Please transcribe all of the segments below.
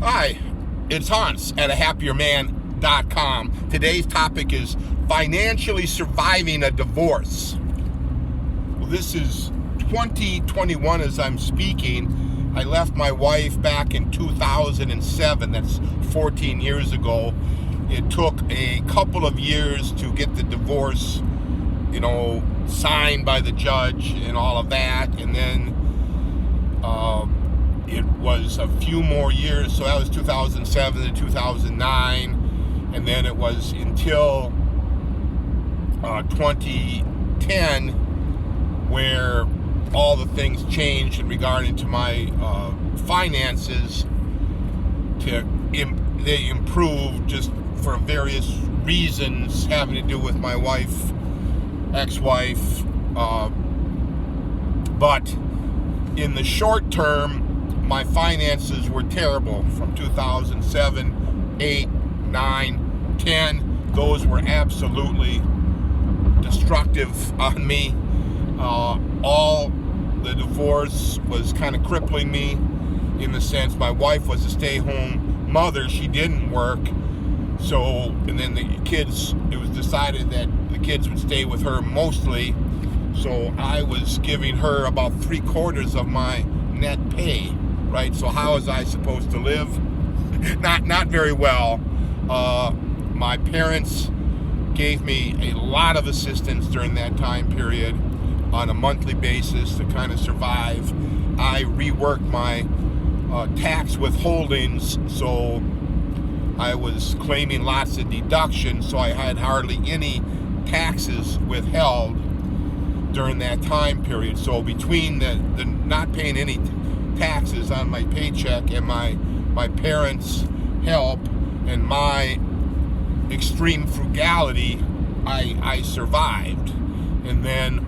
Hi, it's Hans at ahappierman.com. Today's topic is financially surviving a divorce. Well, this is 2021 as I'm speaking. I left my wife back in 2007. That's 14 years ago. It took a couple of years to get the divorce, signed by the judge and all of that. And then it was a few more years, so that was 2007 to 2009, and then it was until 2010 where all the things changed in regarding to my finances. They improved just for various reasons having to do with my ex-wife, but in the short term, my finances were terrible from 2007, 8, 9, 10. Those were absolutely destructive on me. All the divorce was kind of crippling me in the sense my wife was a stay-home mother. She didn't work. So, and then the kids, it was decided that the kids would stay with her mostly. So I was giving her about 3/4 of my net pay. Right, so how was I supposed to live? Not very well. My parents gave me a lot of assistance during that time period on a monthly basis to kind of survive. I reworked my tax withholdings, so I was claiming lots of deductions, so I had hardly any taxes withheld during that time period. So between the not paying any taxes on my paycheck and my parents' help and my extreme frugality, I survived. And then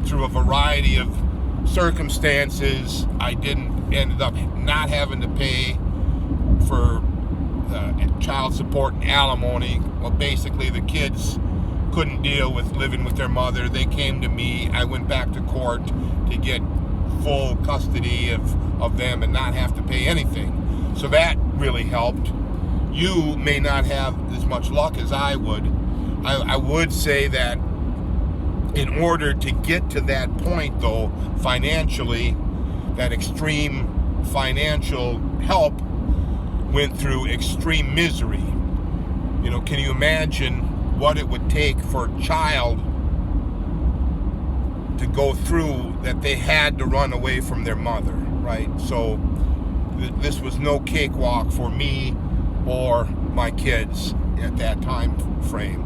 through a variety of circumstances, I ended up not having to pay for child support and alimony. Well, basically the kids couldn't deal with living with their mother. They came to me. I went back to court to get full custody of them and not have to pay anything. So that really helped. You may not have as much luck as I would. I would say that in order to get to that point, though, financially, that extreme financial help went through extreme misery. Can you imagine what it would take for a child to go through that? They had to run away from their mother, right? So this was no cakewalk for me or my kids at that time frame.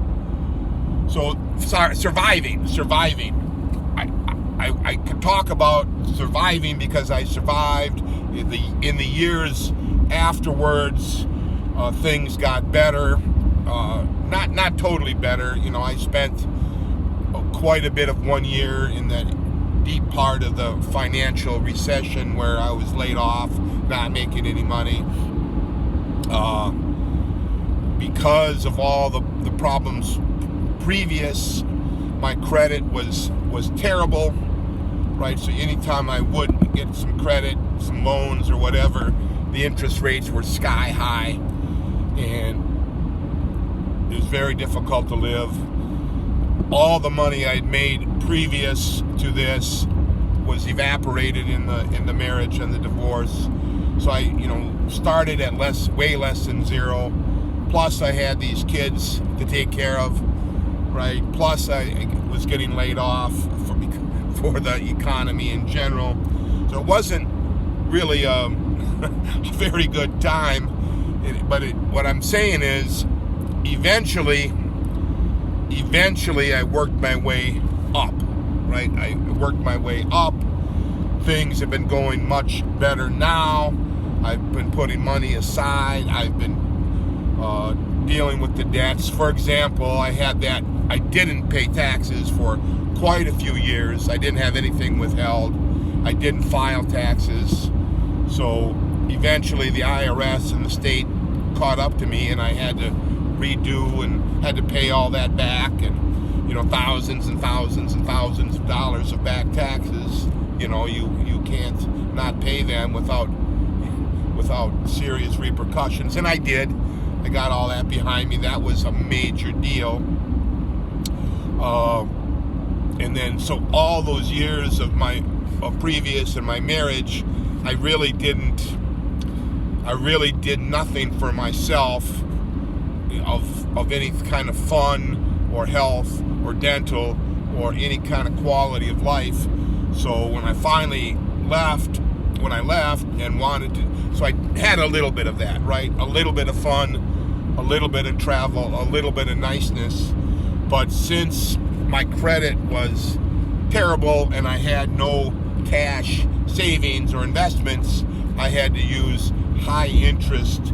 So surviving. I could talk about surviving because I survived. In the years afterwards, things got better. Not totally better. I spent quite a bit of 1 year in that deep part of the financial recession where I was laid off, not making any money. Because of all the problems previous, my credit was terrible, right? So anytime I would get some credit, some loans or whatever, the interest rates were sky high, and it was very difficult to live. All the money I'd made previous to this was evaporated in the marriage and the divorce. So I, started at way less than zero. Plus I had these kids to take care of, right? Plus I was getting laid off for the economy in general. So it wasn't really a very good time. What I'm saying is, eventually I worked my way up, right? I worked my way up. Things have been going much better now. I've been putting money aside. I've been dealing with the debts. For example, I didn't pay taxes for quite a few years. I didn't have anything withheld. I didn't file taxes. So eventually the IRS and the state caught up to me, and I had to redo and had to pay all that back, and thousands and thousands and thousands of dollars of back taxes. You can't not pay them without without serious repercussions. And I did. I got all that behind me. That was a major deal. And then, so all those years of previous in my marriage, I really did nothing for myself of any kind of fun or health or dental or any kind of quality of life. So when I finally left and wanted to, so I had a little bit of that, right? A little bit of fun, a little bit of travel, a little bit of niceness. But since my credit was terrible and I had no cash savings or investments, I had to use high interest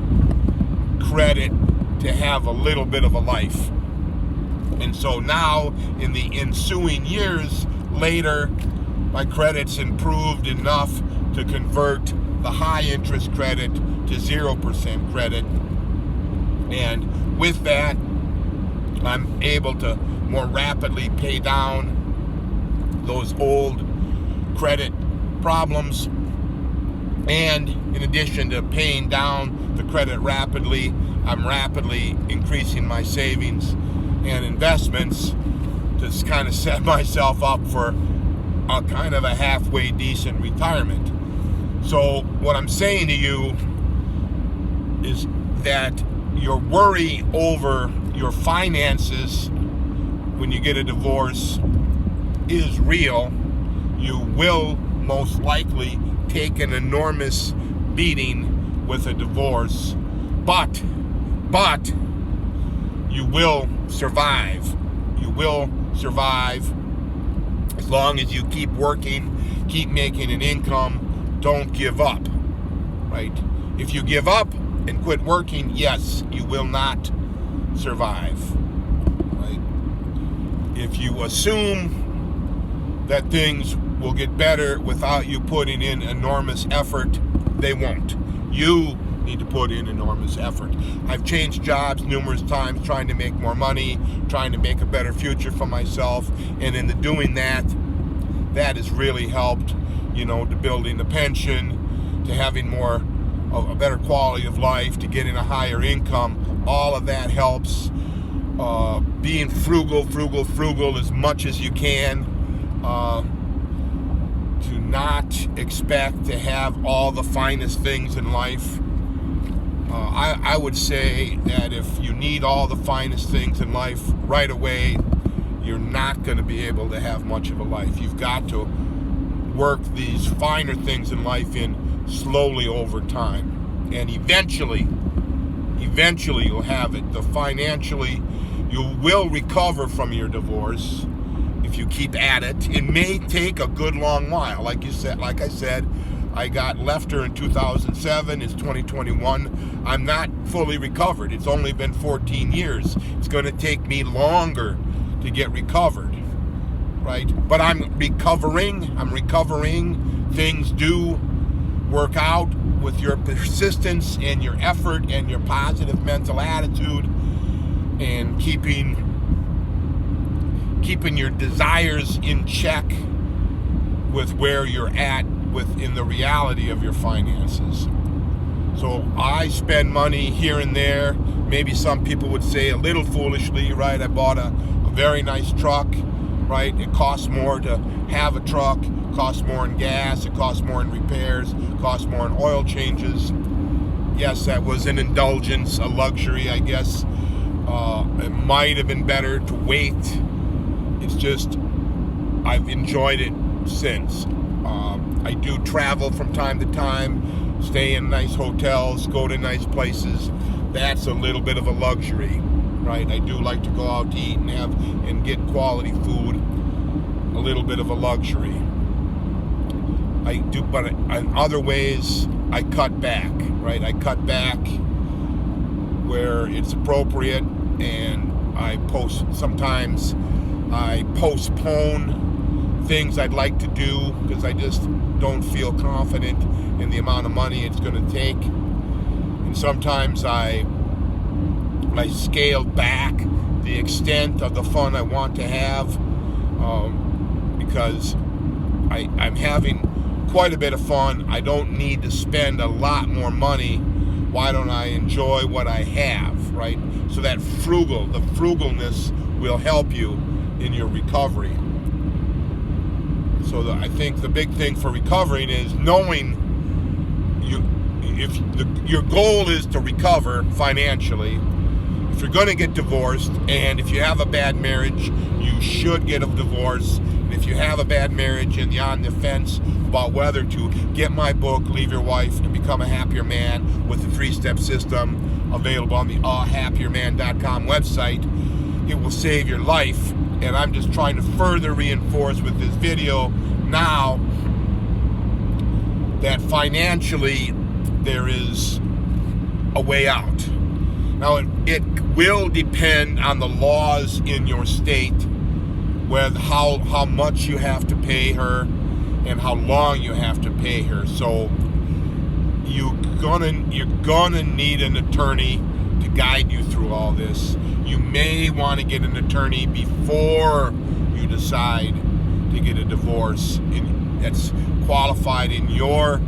credit to have a little bit of a life. And so now, in the ensuing years later, my credit's improved enough to convert the high interest credit to 0% credit. And with that, I'm able to more rapidly pay down those old credit problems. And in addition to paying down the credit rapidly, I'm rapidly increasing my savings and investments to kind of set myself up for a kind of a halfway decent retirement. So what I'm saying to you is that your worry over your finances when you get a divorce is real. You will most likely take an enormous beating with a divorce, but you will survive. You will survive as long as you keep working, keep making an income, don't give up, right? If you give up and quit working, yes, you will not survive, right? If you assume that things will get better without you putting in enormous effort, they won't. You need to put in enormous effort. I've changed jobs numerous times trying to make more money, trying to make a better future for myself, and in the doing that has really helped, to building a pension, to having a better quality of life, to getting a higher income. All of that helps. Being frugal as much as you can. To not expect to have all the finest things in life. I would say that if you need all the finest things in life right away, you're not going to be able to have much of a life. You've got to work these finer things in life in slowly over time. And eventually you'll have it. Financially, you will recover from your divorce if you keep at it. It may take a good long while. Like I said, I left her in 2007. It's 2021. I'm not fully recovered. It's only been 14 years. It's going to take me longer to get recovered, right? But I'm recovering. Things do work out with your persistence and your effort and your positive mental attitude and keeping your desires in check with where you're at within the reality of your finances. So I spend money here and there. Maybe some people would say a little foolishly, right? I bought a very nice truck, right? It costs more to have a truck, it costs more in gas, it costs more in repairs, it costs more in oil changes. Yes, that was an indulgence, a luxury, I guess. It might have been better to wait. It's just, I've enjoyed it since. I do travel from time to time, stay in nice hotels, go to nice places. That's a little bit of a luxury, right? I do like to go out to eat and get quality food. A little bit of a luxury. I do, but in other ways, I cut back, right? I cut back where it's appropriate, and sometimes I postpone things I'd like to do because I just don't feel confident in the amount of money it's going to take. And sometimes I scaled back the extent of the fun I want to have because I'm having quite a bit of fun. I don't need to spend a lot more money. Why don't I enjoy what I have, right? So that the frugalness will help you in your recovery. So I think the big thing for recovering is knowing your goal is to recover financially. If you're going to get divorced, and if you have a bad marriage, you should get a divorce. And if you have a bad marriage and you're on the fence about whether to get my book, Leave Your Wife and Become a Happier Man, with the 3-step system available on the ahappierman.com website, it will save your life. And I'm just trying to further reinforce with this video now that financially there is a way out. Now, it will depend on the laws in your state, with how much you have to pay her and how long you have to pay her. So you're gonna need an attorney to guide you through all this. You may want to get an attorney before you decide to get a divorce that's qualified in your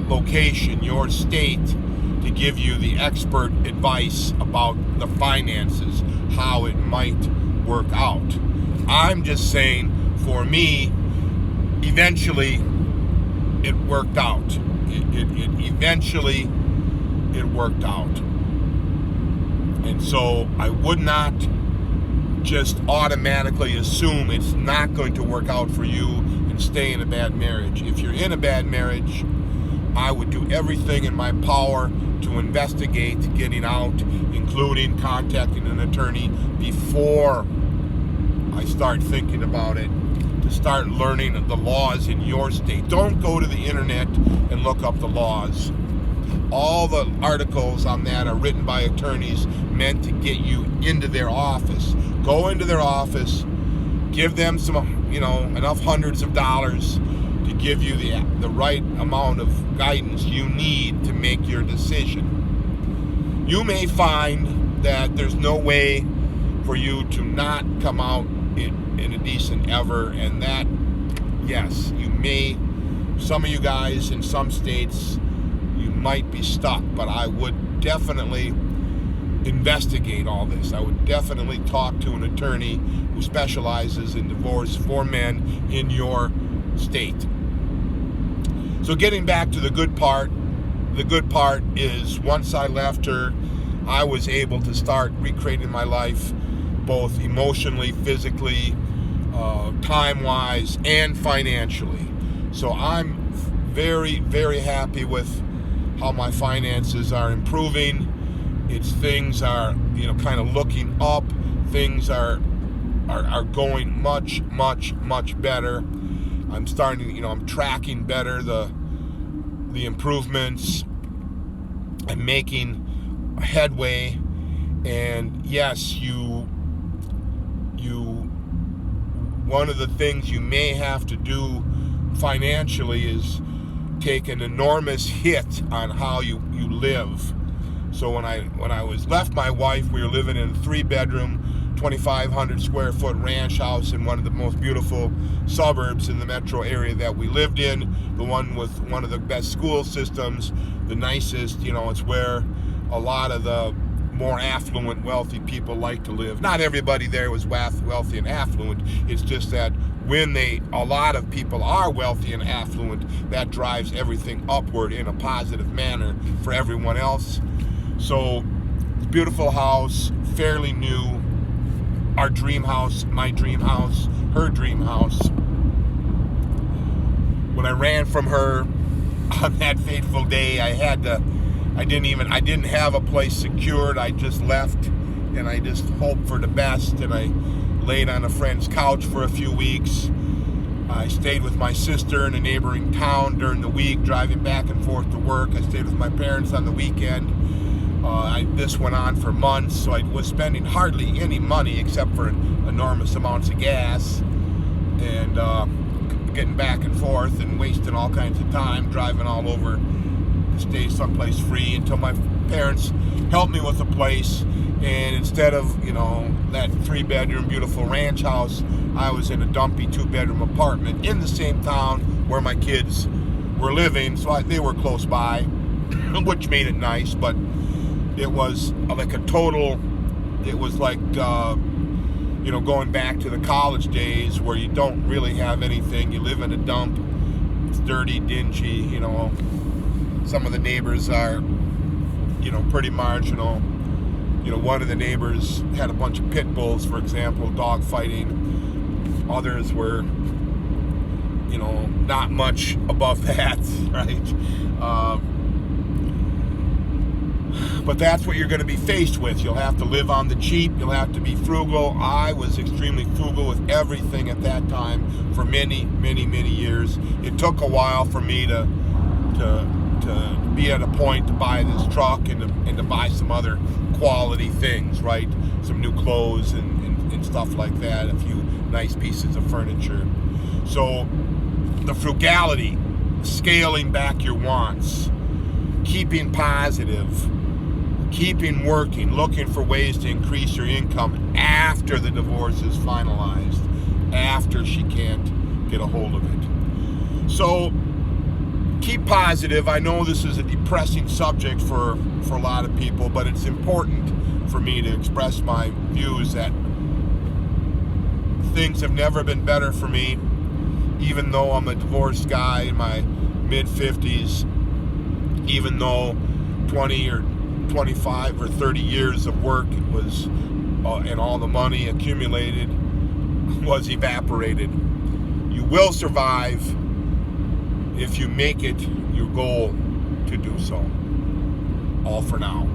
location, your state, to give you the expert advice about the finances, how it might work out. I'm just saying, for me, eventually it worked out. Eventually it worked out. And so I would not just automatically assume it's not going to work out for you and stay in a bad marriage. If you're in a bad marriage, I would do everything in my power to investigate getting out, including contacting an attorney before I start thinking about it, to start learning the laws in your state. Don't go to the internet and look up the laws. All the articles on that are written by attorneys meant to get you into their office. Go into their office, give them some, enough hundreds of dollars to give you the right amount of guidance you need to make your decision. You may find that there's no way for you to not come out in a decent ever, and that, yes, you may, some of you guys in some states, you might be stuck, but I would definitely investigate all this. I would definitely talk to an attorney who specializes in divorce for men in your state. So getting back to the good part is once I left her, I was able to start recreating my life, both emotionally, physically, time-wise, and financially. So I'm very, very happy with how my finances are improving. Things are, kind of looking up. Things are going much, much, much better. I'm starting, I'm tracking better the improvements. I'm making headway. And yes, one of the things you may have to do financially is take an enormous hit on how you live. So when I was left my wife, we were living in a 3-bedroom, 2,500 square foot ranch house in one of the most beautiful suburbs in the metro area that we lived in, the one with one of the best school systems, the nicest, it's where a lot of the more affluent, wealthy people like to live. Not everybody there was wealthy and affluent. It's just that when a lot of people are wealthy and affluent, that drives everything upward in a positive manner for everyone else. So, beautiful house, fairly new. Our dream house, my dream house, her dream house. When I ran from her on that fateful day, I didn't have a place secured. I just left, and I just hoped for the best, and I laid on a friend's couch for a few weeks. I stayed with my sister in a neighboring town during the week, driving back and forth to work. I stayed with my parents on the weekend. This went on for months, so I was spending hardly any money except for enormous amounts of gas, and getting back and forth and wasting all kinds of time driving all over to stay someplace free until my parents helped me with a place. And instead of, you know, that 3-bedroom beautiful ranch house, I was in a dumpy 2-bedroom apartment in the same town where my kids were living. So they were close by, which made it nice. But it was like a total, it was like, you know, going back to the college days where you don't really have anything. You live in a dump. It's dirty, dingy, you know. Some of the neighbors are, you know, pretty marginal. You know, one of the neighbors had a bunch of pit bulls, for example, dog fighting. Others were, you know, not much above that, right? But that's what you're going to be faced with. You'll have to live on the cheap. You'll have to be frugal. I was extremely frugal with everything at that time for many, many, many years. It took a while for me to be at a point to buy this truck and to buy some other quality things, right? Some new clothes and stuff like that, a few nice pieces of furniture. So the frugality, scaling back your wants, keeping positive, keeping working, looking for ways to increase your income after the divorce is finalized, after she can't get a hold of it. So keep positive. I know this is a depressing subject for a lot of people, but it's important for me to express my views that things have never been better for me, even though I'm a divorced guy in my mid-50s, even though 20 or 25 or 30 years of work was and all the money accumulated was evaporated. You will survive if you make it your goal to do so. All for now.